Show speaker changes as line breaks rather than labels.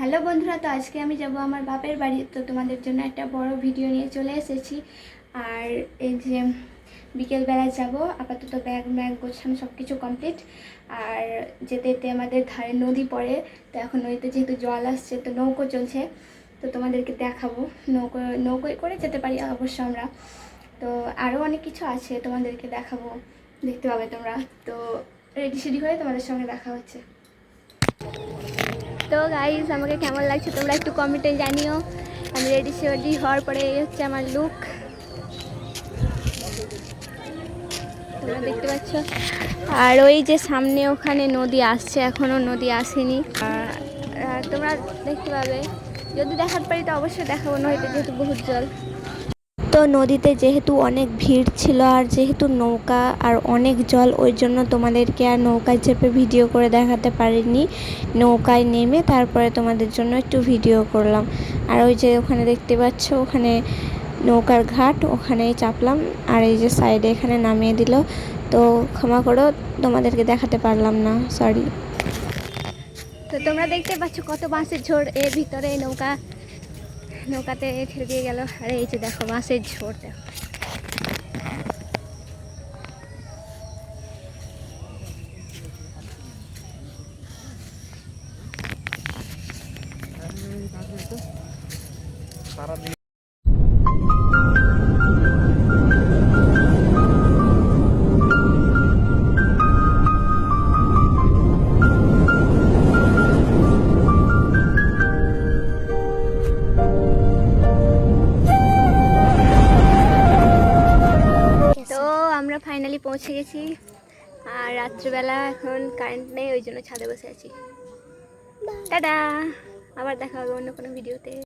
Hello বন্ধুরা, তো আজকে আমি যাব আমার বাপের বাড়ি। তো তোমাদের জন্য একটা বড় ভিডিও নিয়ে চলে এসেছি। আর এই যে বিকেলবেলা যাব, আপাতত ব্যাগ গোছানো সব কিছু কমপ্লিট। আর যেতে যেতে আমাদের ধারে নদী পড়ে, তো এখন নদীতে যেহেতু জল আসছে তো নৌকো চলছে, তো তোমাদেরকে দেখাবো। নৌকোয় করে যেতে পারি অবশ্য আমরা। তো আরও অনেক কিছু আছে, তোমাদেরকে দেখাবো, দেখতে পাবে তোমরা। তো রেডি হয়ে তোমাদের সঙ্গে দেখা হচ্ছে। তো গাইজ, আমাকে কেমন লাগছে তোমরা একটু কমেন্টে জানিও। আমি রেডি হওয়ার পরে এই হচ্ছে আমার লুক, তোমরা দেখতে পাচ্ছ। আর ওই যে সামনে ওখানে নদী আসছে, এখনও নদী আসেনি। তোমরা দেখতে পাবে, যদি দেখাতে পারি তো অবশ্যই দেখাবো, নদীতে যেহেতু বহুত জল। তো নদীতে যেহেতু অনেক ভিড় ছিল, আর যেহেতু নৌকা আর অনেক জল, ওই জন্য তোমাদেরকে আর নৌকায় চেপে ভিডিও করে দেখাতে পারিনি। নৌকায় নেমে তারপরে তোমাদের জন্য একটু ভিডিও করলাম। আর ওই যে ওখানে দেখতে পাচ্ছ, ওখানে নৌকার ঘাট, ওখানেই চাপলাম। আর এই যে সাইডে এখানে নামিয়ে দিল, তো ক্ষমা করো তোমাদেরকে দেখাতে পারলাম না, সরি। তো তোমরা দেখতে পাচ্ছ কত বাঁশের ঝোড় এর ভিতরে, নৌকাতে ছেড়ে দিয়ে গেল। আর এই যে দেখো বাঁশের ঝোড়, দেখো। তো আমরা ফাইনালি পৌঁছে গেছি। আর রাত্রিবেলা এখন কারেন্ট নেই, ওই জন্য ছাদে বসে আছি। টাটা, আবার দেখা হবে অন্য কোনো ভিডিওতে।